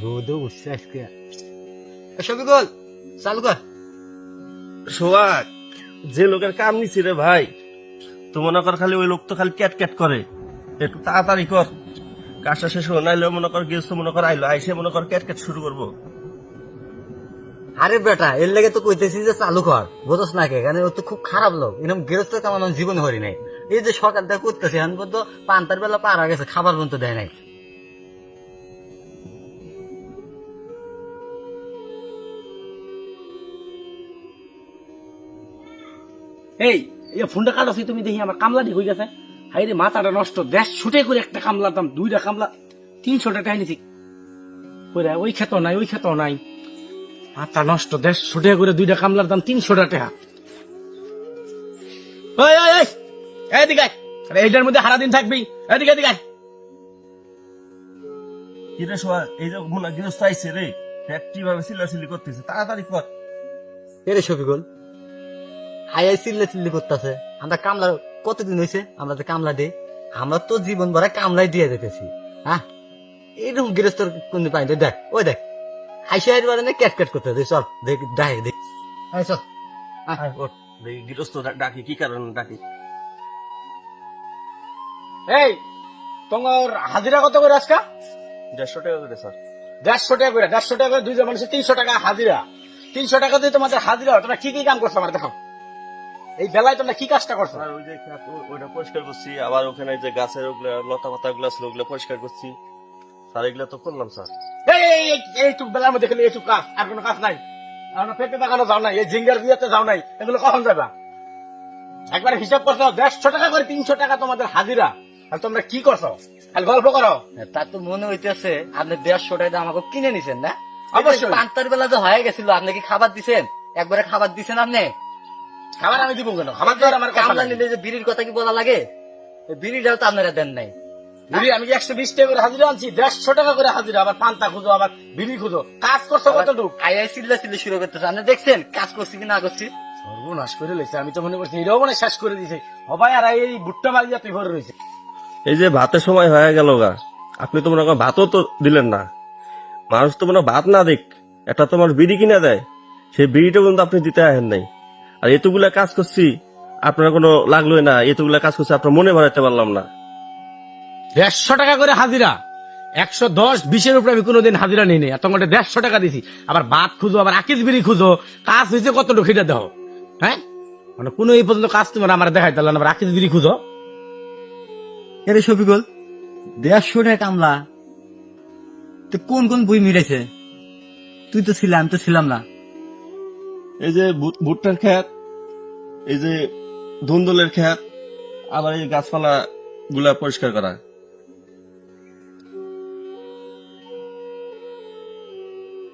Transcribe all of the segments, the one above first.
রোদও উঠছে আজকে। শফিকুল চালু কর। সোহাগ, যে লোকের কাম নিছি রে ভাই, তো মনে কর খালি ওই লোক তো খালি ক্যাট ক্যাট করে। একটু তাড়াতাড়ি কর, কাজটা শেষ হলো, নাইলে মনে কর গেছ, মনে কর আইলো, আইসে মনে কর ক্যাট ক্যাট শুরু করবো। আরে বেটা, এর লেগে তো কইতেছি যে চালু কর, বুঝছ না কে? কারণ ও তো খুব খারাপ লোক, এরকম গৃহস্থ কামানো জীবন হরি নাই। এই যে সকাল থেকে করতেছে, এখন পর্যন্ত পান্তার বেলা পার হয়ে গেছে, খাবার পর্যন্ত দেয় নাই। এই ফোনটা কাটাছি তুমি, দেখি আমার কামলাটি হয়ে গেছে। হাই রে, মাথাটা নষ্ট। 150 করে একটা কামলার দাম, 2টা কামলা 300 টাকা নিছি। ওই খেত নাই, ওই খেত নাই, মাথা নষ্ট। 150 টাকা করে 2টা কামলার দাম 300 টাকা। ওই ওই ওই, এদিকে আয়। আরে এইটার মধ্যে সারা দিন থাকবি, এদিকে এদিকে আয়। কি রে সোহাগ, এই যে মনে হয় গৃহস্থ আইসে রে, ফ্যাক্টরি ভাবে চিল্লাচিল্লি করতেছে, তাড়াতাড়ি কর। এরে শফিকুল, হাই চিল্লা চিল্লি করতেছে। আমরা কামলা কতদিন হয়েছে আমরা তো কামলা দিই? আমরা তো জীবন ভরা কামলাই দিয়ে যেতেছি। হ্যাঁ, এইরকম গৃহস্থ কোন পাই? দেখ, ওই দেখ, হাইসা না ক্যাট ক্যাট করতে। চল দেখ, দেখ দেখ, চল আয়, ওঠ, দেখি গৃহস্থ ডাকি, কি কারণে ডাকি। এই তোমার হাজিরা কত করে আজকা? 150 টাকা করে স্যার। 150 টাকা করে, 150 টাকা করে 2জন মানুষের 300 টাকা হাজিরা। 300 টাকা দিয়ে তোমাদের হাজিরা। তোমরা কি কি কাম করছো আমার দেখাও। এই বেলায় তোমরা কি কাজটা করছো? আর ওই যে ওইটা পরিষ্কার করছি, আবার ওখানে যে গাছের ওগুলা লতা পাতা গুলা ছিল ওগুলা পরিষ্কার করছি স্যার, এগুলা তো করলাম স্যার। এইটুক বেলার মধ্যে খেলে এইটুক কাজ, আর কোনো কাজ নাই? আমরা পেঁপে বাগানো যাও নাই, এই জিঙ্গার বিয়েতে যাও নাই, এগুলো কখন যাবা? একবার হিসাব করছো, 150 টাকা করে 300 টাকা তোমাদের হাজিরা, আর তোমরা কি করছো? খালি গল্প করো। তার তো মনে হইতেছে আপনি 150 টাকা আমাকে কিনে নিছেন না? অবশ্যই। পান্তার বেলা যে হয়ে গেছিল, আপনি কি খাবার দিছেন? একবারে খাবার দিছেন আপনি? খাবার আমি দিব কেন? খাবার দেওয়ার আমার কথা কামলা নাই। নিলে যে বিড়ির কথা কি বলা লাগে? বিড়িটাও তো আপনারা দেন নাই। বিড়ি আমি 120 টাকা করে হাজিরা আনছি, 150 টাকা করে হাজিরা। আবার পান্তা খুঁজো, আবার বিড়ি খুঁজো। কাজ করছো কতটুকু? আই চিল্লা চিল্লি শুরু করতেছে। আপনি দেখছেন কাজ করছি কি না করছি? সর্বনাশ করে লেছে। আমি তো মনে করছি এটাও মনে শেষ করে দিছে। হবাই আর এই ভুট্টা মারিয়া তুই ভরে রয়েছে। এই যে ভাতের সময় হয়ে গেল গা, আপনি তো মনে করেন ভাতও তো দিলেন না। মানুষ তো মনে হয় ভাত না দেখ, একটা তোমার বিড়ি কিনে দেয়, সেই বিড়িটা কিন্তু আপনি দিতে আহেন নাই। আর এতগুলা কাজ করছি, আপনার কোনো লাগলোই না। এতগুলা কাজ করছি, আপনার মনে ভরাইতে পারলাম না। 150 টাকা করে হাজিরা, 110-20 উপরে আমি কোনোদিন হাজিরা নেই নাই। তোমাকে 150 টাকা দিছি, আবার ভাত খুঁজো, আবার আকিস বিড়ি খুঁজো। কাজ হয়েছে কতটুকু সেটা দেখো। হ্যাঁ, মানে কোনো এই পর্যন্ত কাজ তোমার আমার দেখাই দিল না। আবার আকিস বিড়ি খুঁজো। এরে শফিকুল, 150 টাকা কামলা তো কোন কোন বই মিলেছে? তুই তো ছিলাম, আমি তো ছিলাম না। এই যে ভুট্টার ক্ষেত, এই যে ধুন্দলের ক্ষেত, আবার এই গাছপালা গুলা পরিষ্কার করা।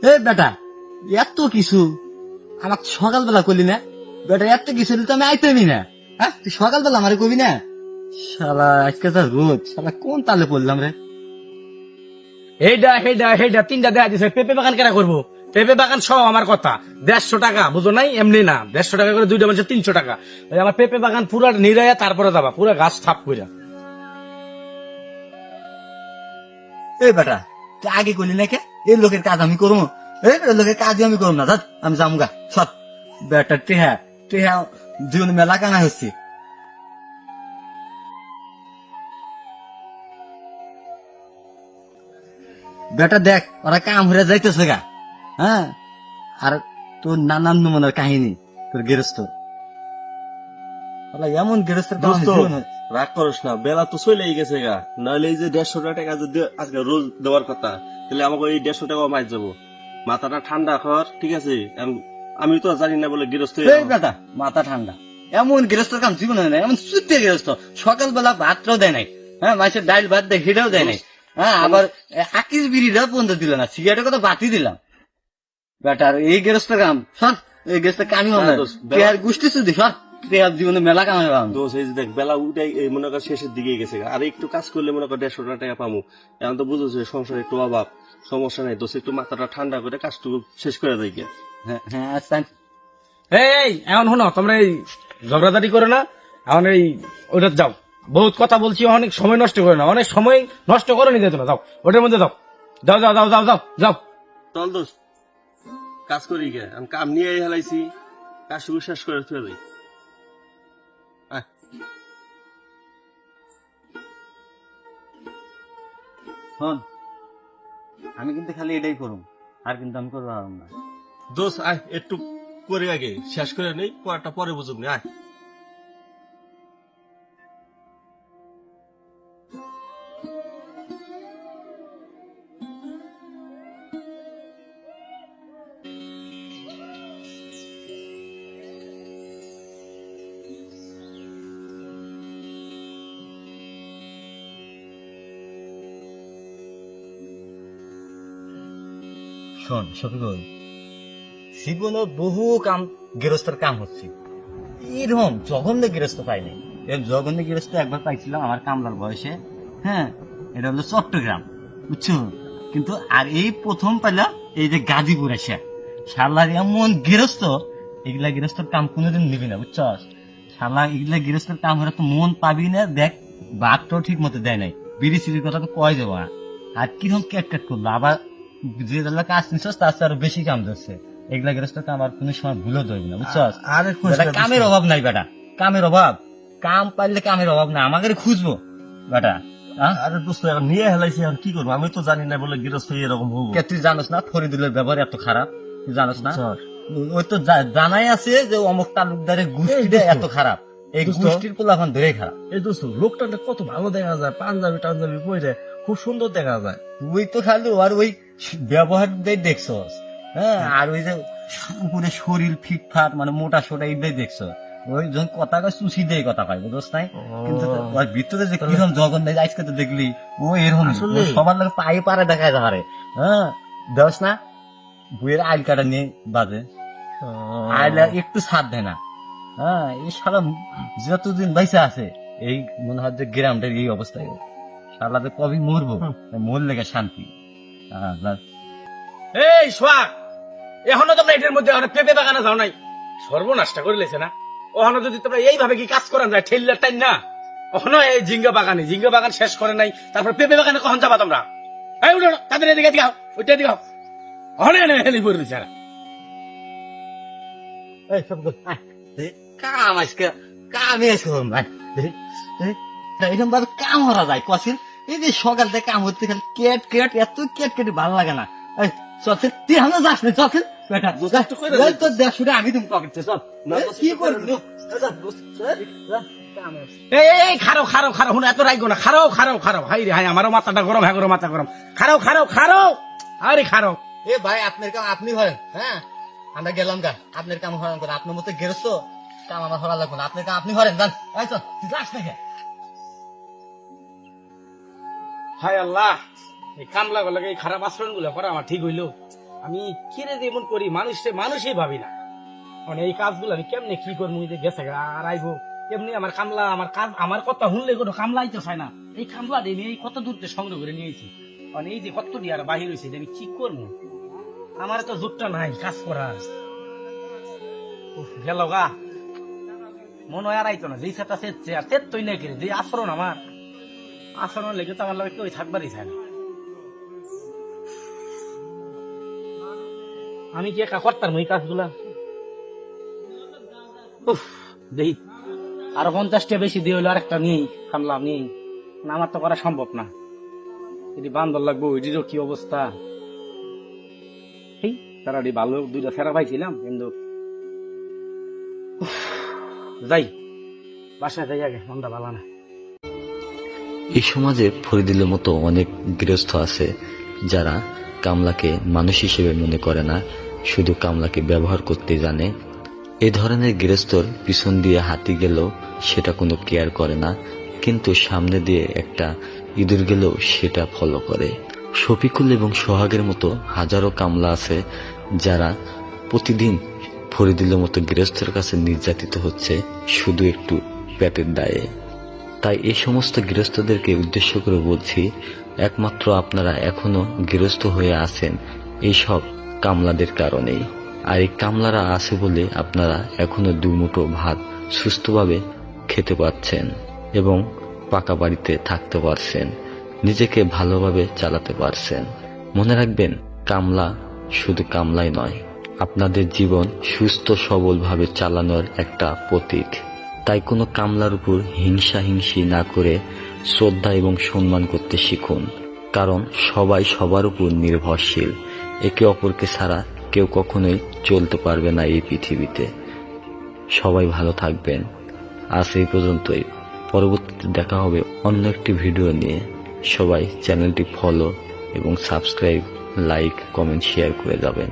এ বেটা, এত কিছু আমাকে সকালবেলা করলি না? বেটা, এত কিছু তো আমি আইতেমি না। হ্যাঁ, তুই সকালবেলা আমারে কবি না? শালা আজকে তো রোজ, শালা কোন তালে পড়লাম রে? হেডা 3টা দেয়া দিছে। পেঁপে বাগান কেনা করবো? পেঁপে বাগান সহ আমার কথা 150 টাকা, বুঝো নাই? এমনি না, 150 টাকা করে 2টা মানুষের 300 টাকা। ওই আমার পেঁপে বাগান পুরা নিরাইয়া তারপরে যাবা, পুরা গাছ থাপ কইরা। এই বেটা, তুই আগে করলি না কে? এই লোকের কাজ আমি করবো? এই লোকের কাজ আমি করবো না, ধর আমি যামুগা সব। বেটা টেহা টেহা জীবন মেলা কানা হচ্ছে। বেটা দেখ, ওরা কাম হয়ে যাইতেছে গা। হ্যাঁ, আর তোর নানান নমুনার কাহিনী, তোর গৃহস্থ এমন গৃহস্থের দোস্ত, রাগ করিস না, বেলা তো চলেই গেছে গা। নাহলে এই যে 150 টাকা যদি আজকে রোজ দেওয়ার কথা, তাহলে আমাকে এই 150 টাকা মাইর যাবো। মাথাটা ঠান্ডা কর, ঠিক আছে? আমি তো জানি না বলে গৃহস্থ। বেটা মাথা ঠান্ডা, এমন গৃহস্থর কাম জীবন হয় না। এমন সুতে গৃহস্থ, সকালবেলা ভাতটাও দেয় নাই। হ্যাঁ, মানুষের ডাইল ভাত দেয়, সেটাও দেয় নাই। হ্যাঁ, আবার আকিস বিড়িটাও পর্যন্ত দিল না, সিগারেটের কথা বাতি দিলাম। বেটার এই গৃহস্থর কাম সব, এই গৃহস্থর কামই হবে না। তুই আর গোষ্ঠী শুধু সব, তুই আর জীবনে মেলা কামাই পাবো। দোষ এই যে দেখ, বেলা উঠাই মনে কর শেষের দিকে গেছে গা। আর একটু কাজ করলে মনে কর 150 টাকা পাবো। এখন তো বুঝেছো সংসারে একটু অভাব, সমস্যা নেই দোষ, একটু মাথাটা ঠান্ডা করে কাজটুকু শেষ করে দেয় গিয়া। হ্যাঁ হ্যাঁ, আচ্ছা। এই এখন শোনো, তোমরা এই ঝগড়াঝাটি করে না, এখন এই ওটা যাও। বহুত কথা বলছি, অনেক সময় নষ্ট করে না, অনেক সময় নষ্ট করে নিতে তোমরা যাও, ওটার মধ্যে যাও। যাও যাও যাও যাও যাও যাও। চল দোষ কাজ করি গে, আমি কাম নিয়ে হেলাইছি, কাজ শুরু শেষ করে ফেলি। শোন, আমি কিন্তু খালি এটাই করুম, আর কিন্তু আমি করবো না। দোষ আয় একটু করে আগে শেষ করে নেই, পরটা পরে বুঝুক নি। আয় শোন শফিকুল, জীবনে বহু কাম গৃহস্থর কাম হচ্ছে, এরকম জঘন্য গৃহস্থ পাইনি। এর জঘন্য গৃহস্থ একবার পাইছিলাম আমার কামলার বয়সে, হ্যাঁ, এটা হলো চট্টগ্রাম, বুঝছো? কিন্তু আর এই প্রথম পাইলাম এই যে গাজীপুর এসে, শালার এমন গৃহস্থ, এগুলা গৃহস্থর কাম কোনোদিন নিবি না, বুঝছো? শালা এগুলা গৃহস্থর কাম হলে তো মন পাবি না। দেখ, বাঘটাও ঠিক মতো দেয় নাই, বিড়ি সিড়ির কথা তো কয় যাবো না। আর কিরকম ক্যাট ক্যাট করলো, আবার যে কাজ নিচ্ছস তার চেয়ে আরো বেশি কাম ধরছে। এগুলা গৃহস্থ কাম আর কোন সময় ভুলও ধরবি না, বুঝছো? আরে বেটা, কামের অভাব নাই বেটা, কামের অভাব, কাম পাইলে কামের অভাব না, আমাকে খুঁজবো বেটা। আরে দোস্ত এখন নিয়ে হেলাইছি, এখন কি করবো? আমি তো জানি না বলে গৃহস্থ এরকম হবো। কে তুই জানোস না ফরিদুলের ব্যবহার এত খারাপ? তুই জানোস না? স্যার, ওই তো জানাই আছে যে অমুক তালুকদারের গোষ্ঠীটা এত খারাপ, এই দোস্ত। গোষ্ঠীর পোলাপান ধরেই খারাপ। এই দোস্ত লোকটা কত ভালো দেখা যায়, পাঞ্জাবি টাঞ্জাবি পরে খুব সুন্দর দেখা যায়। তুই তো খালি আর ওই ব্যবহার দিয়ে দেখছস, হ্যাঁ, আর ওই যে উপরে শরীর ফিটফাট মানে মোটা সোটা এইটাই দেখছো। ওই যখন কথা কয় চুষি দিয়ে কথা পাই, বুঝছ নাই? কিন্তু ওর ভিতরে যে কিরকম জঘন্য, আজকে তো দেখলি ও এরকম আসলে? সবার লোক পায়ে পারে দেখায় যাহারে, হ্যাঁ, দেখ না বইয়ের আইল কাটা নিয়ে বাজে, আইলা একটু ছাড় দেয় না। হ্যাঁ, এই সারা যতদিন বাইসা আছে এই মনে হয় যে গ্রামটার এই অবস্থায়, সারাতে কবি মরবো, মর লেগে শান্তি। এই সোহাগ, এখনো তোমরা এটার মধ্যে পেঁপে বাগানে যাও নাই? সর্বনাশটা করে লেছে না। ওখানে যদি তোমরা এইভাবে কি কাজ করান যায় ঠেললার টাইম না, ওখানে এই জিঙ্গা বাগান শেষ করে নাই, তারপর পেঁপে বাগানে কখন যাবা তোমরা? এই উঠো তাদের এদিকে দিঘাও, ওইটা দিঘাও, ওখানে হেলি পড়ে দিচ্ছে না। কাম আজকে কামে এরকম ভাবে কাম করা যায় কসিন? এই যে সকাল থেকে কাম হচ্ছে খালি কেট কেট, এত কেট কেটে ভালো লাগে না। এই চলছে, তুই আমরা যাস না, চলছে বেটা, তোর দেখ শুনে আমি তুমি পকেটে চল, কি করবি? এই খারাও খারাও খারাও, হুন এত রাইগো না, খারাও খারাও খারাও, হাই রে হাই, আমারও মাথাটা গরম, হ্যাঁ গরম, মাথা গরম, খারাও খারাও খারাও, আরে খারাও। এ ভাই, আপনার কাম আপনি হরেন, হ্যাঁ, আমরা গেলাম গা, আপনার কাম হরান করে, আপনার মতো গেরস্ত কাম আমার হরা লাগবে না, আপনার কাম আপনি হরেন, যান। এই চল, তুই যাস না কে? হায় আল্লাহ, এই কামলা গুলাকে এই খারাপ আচরণ গুলো করা আমার ঠিক হইলো? আমি কিরে যেমন করি মানুষই ভাবি না, মানে এই কাজগুলো আমি কেমনে কি করবো, যে গেছে আর আইবো কেমনি, আমার কামলা আমার কাজ, আমার কথা শুনলে কোনো কামলাই তো চায় না। এই কামলা দিয়ে এই কত দূর থেকে সংগ্রহ করে নিয়েছি, মানে এই যে কত দিয়ে আর বাহির হয়েছে, আমি কি করবো? আমার তো জোরটা নাই কাজ করার। গেল গা, মনে হয় আর আইতো না, যেই সেটা সেচ্ছে আর সেতই না করে, যে আচরণ আমার আচরণ লেগে তো আমার লাগে কেউ থাকবারই চায় না। আমি কি একা করতাম এই কাজগুলা? দেখি আরো 50টা বেশি দিয়ে হইলো, আরেকটা নিয়েই কামলাম নিয়েই, আমার তো করা সম্ভব না। এটি বান্দর লাগবো, এটিরও কি অবস্থা। তারা ভালো দুইটা ফেরা পাইছিলাম, কিন্তু যাই বাসায় যাই আগে, মনটা ভালো না। এই সমাজে ফরিদুলের মতো অনেক গৃহস্থ আছে যারা কামলাকে মানুষ হিসেবে মনে করে না, শুধু কামলাকে ব্যবহার করতে জানে। এ ধরনের গৃহস্থর পিছন দিয়ে হাতি গেলেও সেটা কোনো কেয়ার করে না, কিন্তু সামনে দিয়ে একটা ইঁদুর গেলেও সেটা ফলো করে। শফিকুল এবং সোহাগের মতো হাজারো কামলা আছে যারা প্রতিদিন ফরিদুলের মতো গৃহস্থের কাছে নির্যাতিত হচ্ছে শুধু একটু পেটের দায়ে। তাই এই সমস্ত গৃহস্থদেরকে উদ্দেশ্য করে বলছি, একমাত্র আপনারা এখনো গৃহস্থ হয়ে আছেন এইসব কামলাদের কারণেই। আর এই কামলারা আছে বলে আপনারা এখনো দুমুঠো ভাত সুস্থভাবে খেতে পারছেন এবং পাকা বাড়িতে থাকতে পারছেন, নিজেকে ভালোভাবে চালাতে পারছেন। মনে রাখবেন, কামলা শুধু কামলাই নয়, আপনাদের জীবন সুস্থ সবলভাবে চালানোর একটা প্রতীক। তাই কোনো কামলার উপর হিংসি না করে শ্রদ্ধা এবং সম্মান করতে শিখুন, কারণ সবাই সবার উপর নির্ভরশীল। একে অপরকে ছাড়া কেউ কখনোই চলতে পারবে না এই পৃথিবীতে। সবাই ভালো থাকবেন। আজ এই পর্যন্তই। পরবর্তীতে দেখা হবে অন্য একটি ভিডিও নিয়ে। সবাই চ্যানেলটি ফলো এবং সাবস্ক্রাইব, লাইক, কমেন্ট, শেয়ার করে যাবেন।